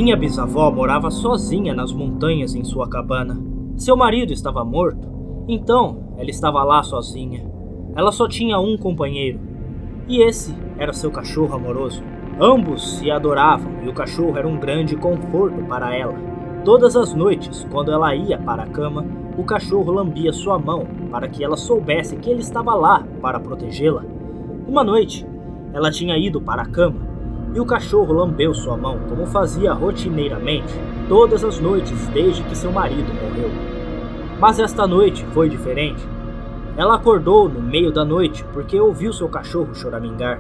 Minha bisavó morava sozinha nas montanhas em sua cabana. Seu marido estava morto, então ela estava lá sozinha. Ela só tinha um companheiro, e esse era seu cachorro amoroso. Ambos se adoravam e o cachorro era um grande conforto para ela. Todas as noites, quando ela ia para a cama, o cachorro lambia sua mão para que ela soubesse que ele estava lá para protegê-la. Uma noite, ela tinha ido para a cama e o cachorro lambeu sua mão como fazia rotineiramente todas as noites desde que seu marido morreu. Mas esta noite foi diferente. Ela acordou no meio da noite porque ouviu seu cachorro choramingar.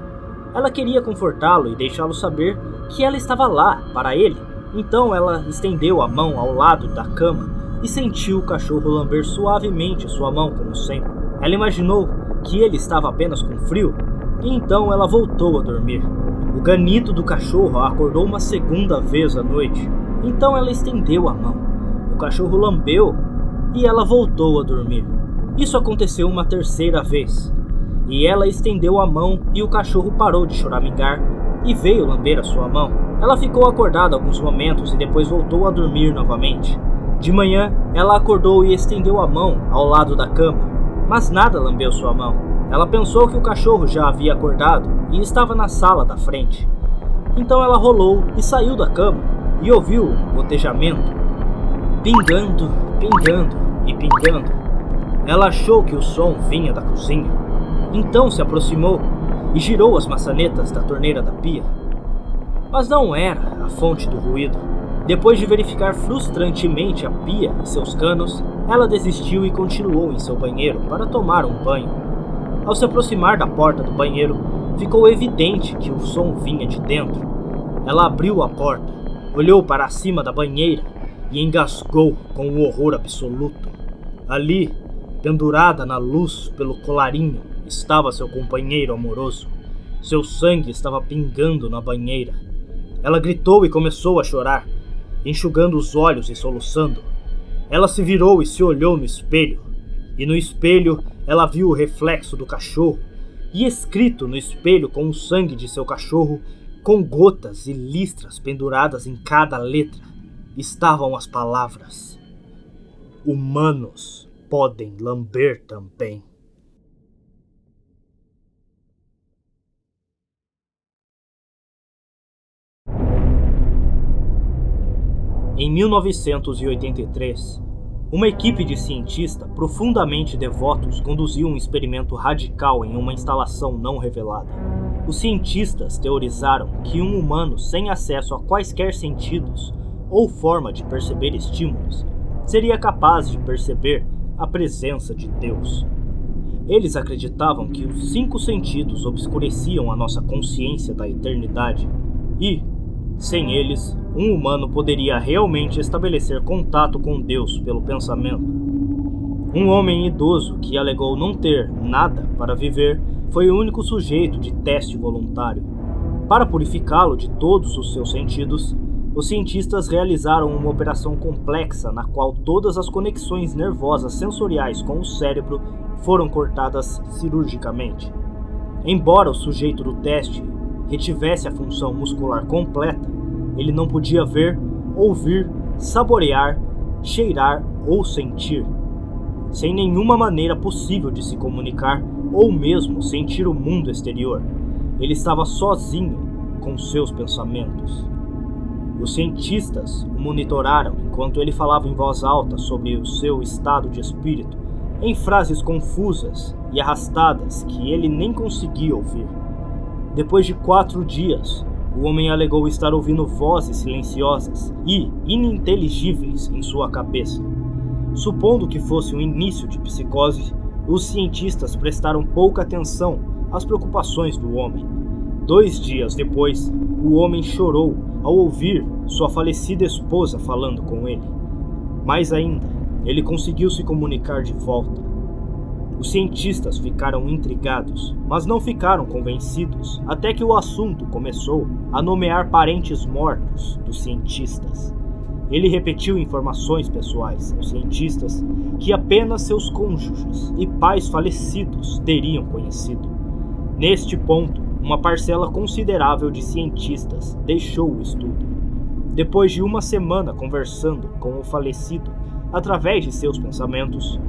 Ela queria confortá-lo e deixá-lo saber que ela estava lá para ele. Então ela estendeu a mão ao lado da cama e sentiu o cachorro lamber suavemente sua mão como sempre. Ela imaginou que ele estava apenas com frio e então ela voltou a dormir. O ganido do cachorro a acordou uma segunda vez à noite. Então ela estendeu a mão. O cachorro lambeu e ela voltou a dormir. Isso aconteceu uma terceira vez. E ela estendeu a mão e o cachorro parou de choramingar e veio lamber a sua mão. Ela ficou acordada alguns momentos e depois voltou a dormir novamente. De manhã, ela acordou e estendeu a mão ao lado da cama, mas nada lambeu sua mão. Ela pensou que o cachorro já havia acordado e estava na sala da frente. Então ela rolou e saiu da cama e ouviu um gotejamento, pingando, pingando e pingando. Ela achou que o som vinha da cozinha. Então se aproximou e girou as maçanetas da torneira da pia. Mas não era a fonte do ruído. Depois de verificar frustrantemente a pia e seus canos, ela desistiu e continuou em seu banheiro para tomar um banho. Ao se aproximar da porta do banheiro, ficou evidente que o som vinha de dentro. Ela abriu a porta, olhou para cima da banheira e engasgou com um horror absoluto. Ali, pendurada na luz pelo colarinho, estava seu companheiro amoroso. Seu sangue estava pingando na banheira. Ela gritou e começou a chorar, enxugando os olhos e soluçando. Ela se virou e se olhou no espelho. E no espelho ela viu o reflexo do cachorro. E escrito no espelho com o sangue de seu cachorro, com gotas e listras penduradas em cada letra, estavam as palavras: humanos podem lamber também. Em 1983, uma equipe de cientistas profundamente devotos conduziu um experimento radical em uma instalação não revelada. Os cientistas teorizaram que um humano sem acesso a quaisquer sentidos ou forma de perceber estímulos seria capaz de perceber a presença de Deus. Eles acreditavam que os 5 sentidos obscureciam a nossa consciência da eternidade e, sem eles, um humano poderia realmente estabelecer contato com Deus pelo pensamento. Um homem idoso que alegou não ter nada para viver foi o único sujeito de teste voluntário. Para purificá-lo de todos os seus sentidos, os cientistas realizaram uma operação complexa na qual todas as conexões nervosas sensoriais com o cérebro foram cortadas cirurgicamente. Embora o sujeito do teste retivesse a função muscular completa, ele não podia ver, ouvir, saborear, cheirar ou sentir, sem nenhuma maneira possível de se comunicar ou mesmo sentir o mundo exterior. Ele estava sozinho com seus pensamentos. Os cientistas o monitoraram enquanto ele falava em voz alta sobre o seu estado de espírito, em frases confusas e arrastadas que ele nem conseguia ouvir. Depois de 4 dias, o homem alegou estar ouvindo vozes silenciosas e ininteligíveis em sua cabeça. Supondo que fosse um início de psicose, os cientistas prestaram pouca atenção às preocupações do homem. 2 dias depois, o homem chorou ao ouvir sua falecida esposa falando com ele. Mais ainda, ele conseguiu se comunicar de volta. Os cientistas ficaram intrigados, mas não ficaram convencidos até que o assunto começou a nomear parentes mortos dos cientistas. Ele repetiu informações pessoais aos cientistas que apenas seus cônjuges e pais falecidos teriam conhecido. Neste ponto, uma parcela considerável de cientistas deixou o estudo. Depois de uma semana conversando com o falecido através de seus pensamentos,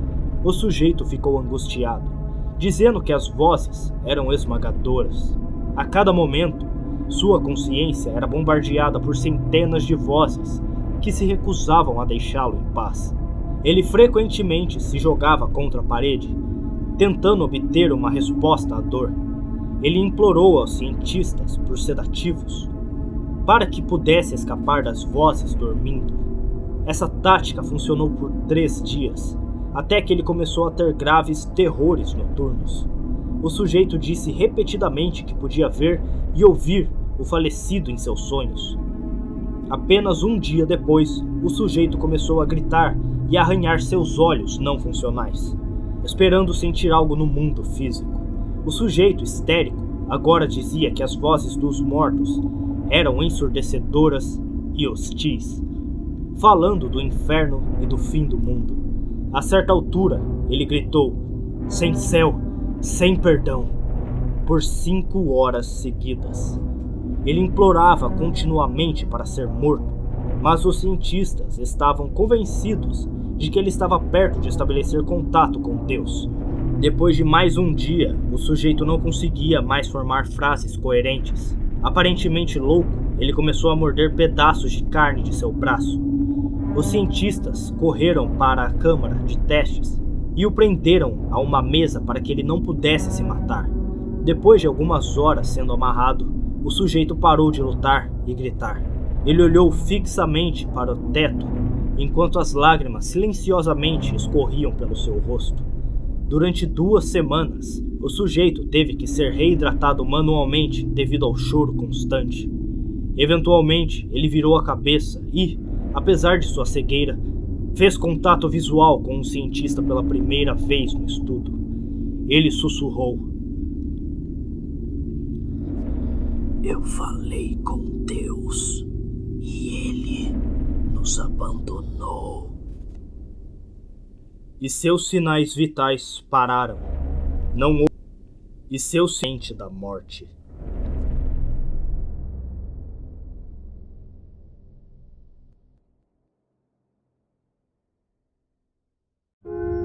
o sujeito ficou angustiado, dizendo que as vozes eram esmagadoras. A cada momento, sua consciência era bombardeada por centenas de vozes que se recusavam a deixá-lo em paz. Ele frequentemente se jogava contra a parede, tentando obter uma resposta à dor. Ele implorou aos cientistas por sedativos, para que pudesse escapar das vozes dormindo. Essa tática funcionou por 3 dias, até que ele começou a ter graves terrores noturnos. O sujeito disse repetidamente que podia ver e ouvir o falecido em seus sonhos. Apenas um dia depois, o sujeito começou a gritar e arranhar seus olhos não funcionais, esperando sentir algo no mundo físico. O sujeito histérico agora dizia que as vozes dos mortos eram ensurdecedoras e hostis, falando do inferno e do fim do mundo. A certa altura, ele gritou, sem céu, sem perdão, por 5 horas seguidas. Ele implorava continuamente para ser morto, mas os cientistas estavam convencidos de que ele estava perto de estabelecer contato com Deus. Depois de mais um dia, o sujeito não conseguia mais formar frases coerentes. Aparentemente louco, ele começou a morder pedaços de carne de seu braço. Os cientistas correram para a câmara de testes e o prenderam a uma mesa para que ele não pudesse se matar. Depois de algumas horas sendo amarrado, o sujeito parou de lutar e gritar. Ele olhou fixamente para o teto, enquanto as lágrimas silenciosamente escorriam pelo seu rosto. Durante 2 semanas, o sujeito teve que ser reidratado manualmente devido ao choro constante. Eventualmente, ele virou a cabeça e, apesar de sua cegueira, fez contato visual com um cientista pela primeira vez no estudo. Ele sussurrou: "Eu falei com Deus e ele nos abandonou." E seus sinais vitais pararam. Não houve. E seu sente da morte.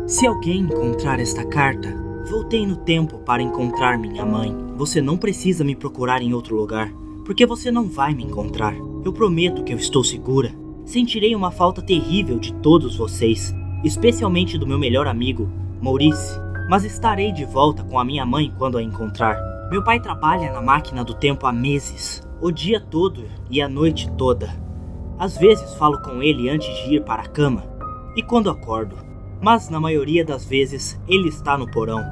Se alguém encontrar esta carta, voltei no tempo para encontrar minha mãe. Você não precisa me procurar em outro lugar, porque você não vai me encontrar. Eu prometo que eu estou segura. Sentirei uma falta terrível de todos vocês, especialmente do meu melhor amigo, Maurice, mas estarei de volta com a minha mãe quando a encontrar. Meu pai trabalha na máquina do tempo há meses, o dia todo e a noite toda. Às vezes falo com ele antes de ir para a cama e quando acordo, mas na maioria das vezes ele está no porão.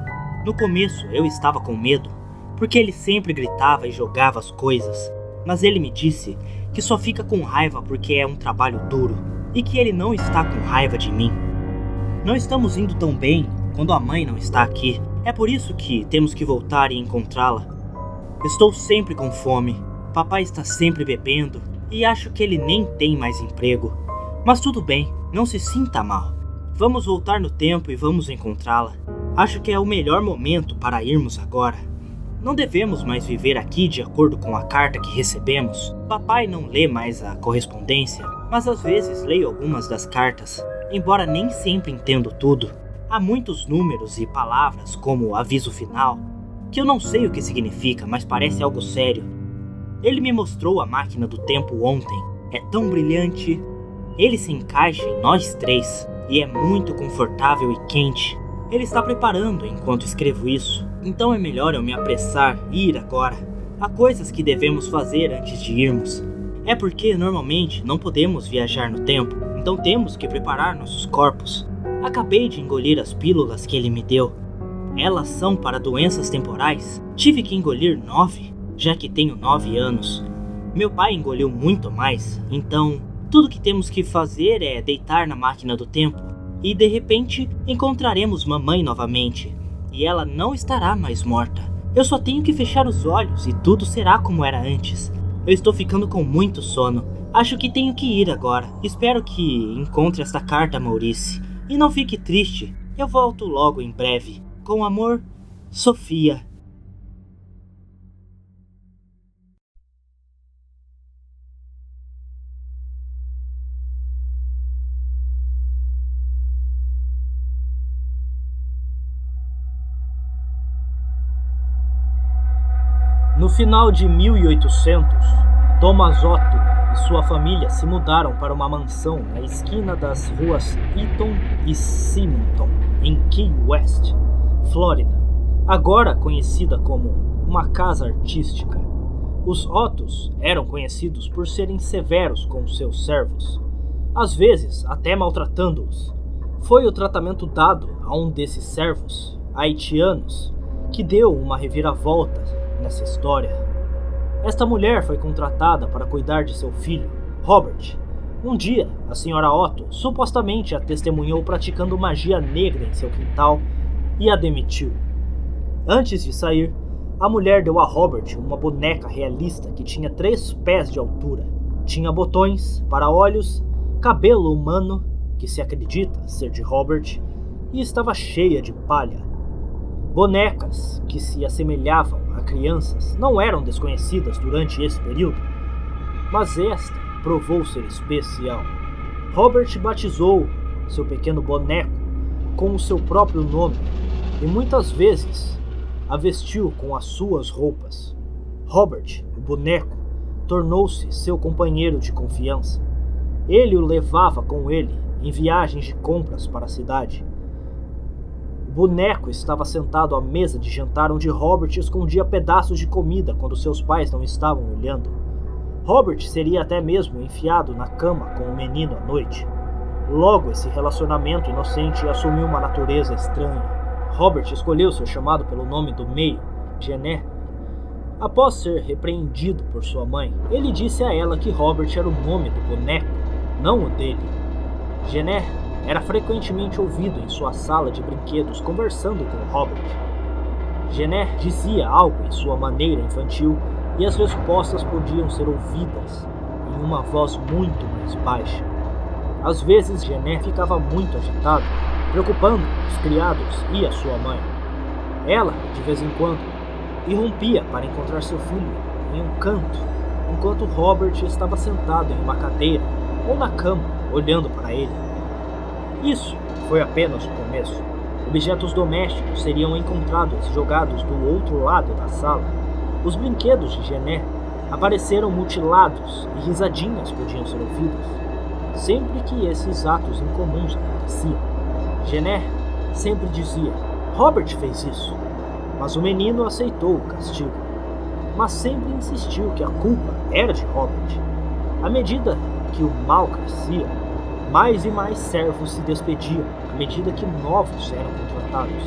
No começo eu estava com medo, porque ele sempre gritava e jogava as coisas, mas ele me disse que só fica com raiva porque é um trabalho duro e que ele não está com raiva de mim. Não estamos indo tão bem quando a mãe não está aqui. É por isso que temos que voltar e encontrá-la. Estou sempre com fome. Papai está sempre bebendo e acho que ele nem tem mais emprego. Mas tudo bem, não se sinta mal. Vamos voltar no tempo e vamos encontrá-la. Acho que é o melhor momento para irmos agora. Não devemos mais viver aqui de acordo com a carta que recebemos. Papai não lê mais a correspondência, mas às vezes leio algumas das cartas. Embora nem sempre entendo tudo, há muitos números e palavras como aviso final, que eu não sei o que significa, mas parece algo sério. Ele me mostrou a máquina do tempo ontem. É tão brilhante. Ele se encaixa em nós 3 e é muito confortável e quente. Ele está preparando enquanto escrevo isso, então é melhor eu me apressar e ir agora. Há coisas que devemos fazer antes de irmos. É porque normalmente não podemos viajar no tempo, então temos que preparar nossos corpos. Acabei de engolir as pílulas que ele me deu. Elas são para doenças temporais. Tive que engolir 9, já que tenho 9 anos. Meu pai engoliu muito mais, então tudo que temos que fazer é deitar na máquina do tempo. E de repente encontraremos mamãe novamente. E ela não estará mais morta. Eu só tenho que fechar os olhos e tudo será como era antes. Eu estou ficando com muito sono. Acho que tenho que ir agora. Espero que encontre esta carta, Maurice. E não fique triste. Eu volto logo em breve. Com amor, Sofia. final de 1800, Thomas Otto e sua família se mudaram para uma mansão na esquina das ruas Eaton e Symington, em Key West, Flórida, agora conhecida como uma casa artística. Os Ottos eram conhecidos por serem severos com seus servos, às vezes até maltratando-os. Foi o tratamento dado a um desses servos, haitianos, que deu uma reviravolta nessa história. Esta mulher foi contratada para cuidar de seu filho, Robert. Um dia, a senhora Otto supostamente a testemunhou praticando magia negra em seu quintal e a demitiu. Antes de sair, a mulher deu a Robert uma boneca realista que tinha 3 pés de altura, tinha botões para olhos, cabelo humano, que se acredita ser de Robert, e estava cheia de palha. Bonecas que se assemelhavam a crianças não eram desconhecidas durante esse período, mas esta provou ser especial. Robert batizou seu pequeno boneco com o seu próprio nome e muitas vezes a vestiu com as suas roupas. Robert, o boneco, tornou-se seu companheiro de confiança. Ele o levava com ele em viagens de compras para a cidade. O boneco estava sentado à mesa de jantar onde Robert escondia pedaços de comida quando seus pais não estavam olhando. Robert seria até mesmo enfiado na cama com o menino à noite. Logo, esse relacionamento inocente assumiu uma natureza estranha. Robert escolheu ser chamado pelo nome do meio, Jeanette. Após ser repreendido por sua mãe, ele disse a ela que Robert era o nome do boneco, não o dele. Jeanette era frequentemente ouvido em sua sala de brinquedos conversando com Robert. Jeanette dizia algo em sua maneira infantil e as respostas podiam ser ouvidas em uma voz muito mais baixa. Às vezes, Jeanette ficava muito agitada, preocupando os criados e a sua mãe. Ela, de vez em quando, irrompia para encontrar seu filho em um canto, enquanto Robert estava sentado em uma cadeira ou na cama, olhando para ele. Isso foi apenas o começo. Objetos domésticos seriam encontrados jogados do outro lado da sala. Os brinquedos de Jeanette apareceram mutilados e risadinhas podiam ser ouvidas. Sempre que esses atos incomuns aconteciam, Jeanette sempre dizia: Robert fez isso. Mas o menino aceitou o castigo, mas sempre insistiu que a culpa era de Robert. À medida que o mal crescia, mais e mais servos se despediam, à medida que novos eram contratados.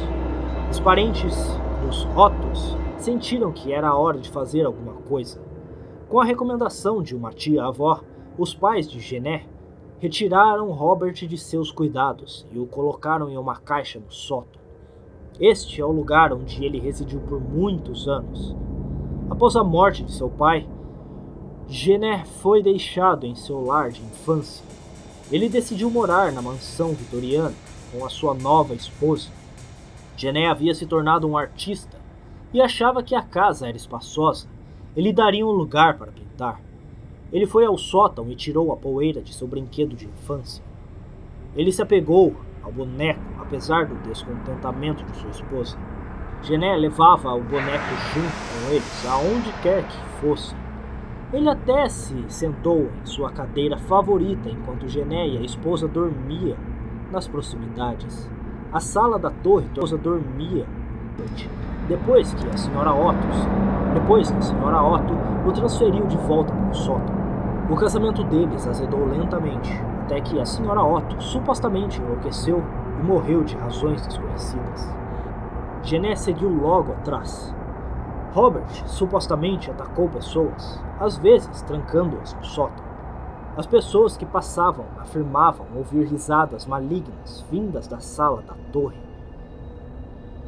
Os parentes dos Ottos sentiram que era a hora de fazer alguma coisa. Com a recomendação de uma tia-avó, os pais de Jeanette retiraram Robert de seus cuidados e o colocaram em uma caixa no sótão. Este é o lugar onde ele residiu por muitos anos. Após a morte de seu pai, Jeanette foi deixado em seu lar de infância. Ele decidiu morar na mansão vitoriana com a sua nova esposa. Jeanette havia se tornado um artista e achava que a casa era espaçosa. Ele daria um lugar para pintar. Ele foi ao sótão e tirou a poeira de seu brinquedo de infância. Ele se apegou ao boneco, apesar do descontentamento de sua esposa. Jeanette levava o boneco junto com eles, aonde quer que fosse. Ele até se sentou em sua cadeira favorita enquanto Jeanette e a esposa dormiam nas proximidades. A sala da torre, a esposa dormia. Depois que a senhora Otto o transferiu de volta para o sótão. O casamento deles azedou lentamente, até que a senhora Otto supostamente enlouqueceu e morreu de razões desconhecidas. Jeanette seguiu logo atrás. Robert supostamente atacou pessoas, às vezes trancando-as no sótão. As pessoas que passavam afirmavam ouvir risadas malignas vindas da sala da torre.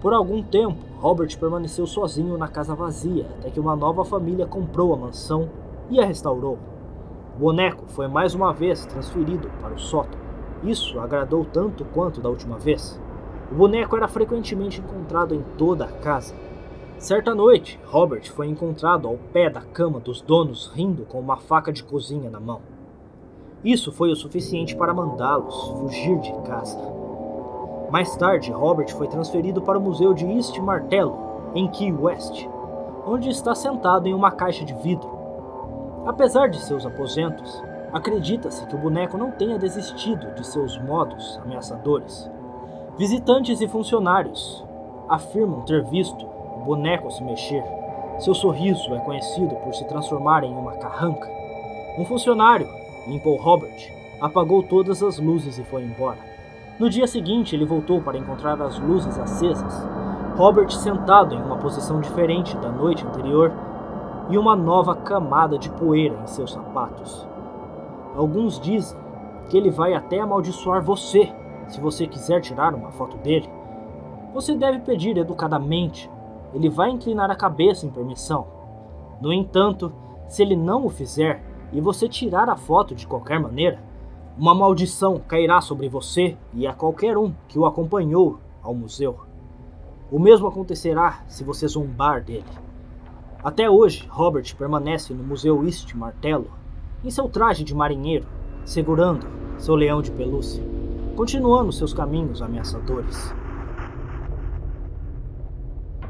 Por algum tempo, Robert permaneceu sozinho na casa vazia, até que uma nova família comprou a mansão e a restaurou. O boneco foi mais uma vez transferido para o sótão. Isso agradou tanto quanto da última vez. O boneco era frequentemente encontrado em toda a casa. Certa noite, Robert foi encontrado ao pé da cama dos donos rindo com uma faca de cozinha na mão. Isso foi o suficiente para mandá-los fugir de casa. Mais tarde, Robert foi transferido para o Museu de East Martello, em Key West. onde está sentado em uma caixa de vidro. Apesar de seus aposentos, acredita-se que o boneco não tenha desistido de seus modos ameaçadores. Visitantes e funcionários afirmam ter visto o boneco se mexer. Seu sorriso é conhecido por se transformar em uma carranca. Um funcionário limpou Robert, apagou todas as luzes e foi embora. No dia seguinte, ele voltou para encontrar as luzes acesas, Robert sentado em uma posição diferente da noite anterior e uma nova camada de poeira em seus sapatos. Alguns dizem que ele vai até amaldiçoar você se você quiser tirar uma foto dele. Você deve pedir educadamente. Ele vai inclinar a cabeça em permissão. No entanto, se ele não o fizer e você tirar a foto de qualquer maneira, uma maldição cairá sobre você e a qualquer um que o acompanhou ao museu. O mesmo acontecerá se você zombar dele. Até hoje, Robert permanece no Museu East Martello, em seu traje de marinheiro, segurando seu leão de pelúcia, continuando seus caminhos ameaçadores.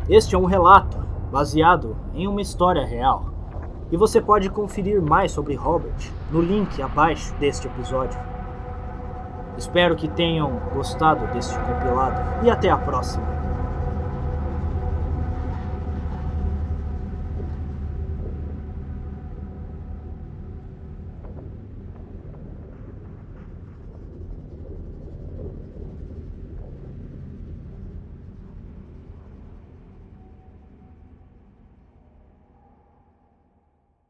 Este é um relato baseado em uma história real, e você pode conferir mais sobre Robert no link abaixo deste episódio. Espero que tenham gostado deste compilado e até a próxima.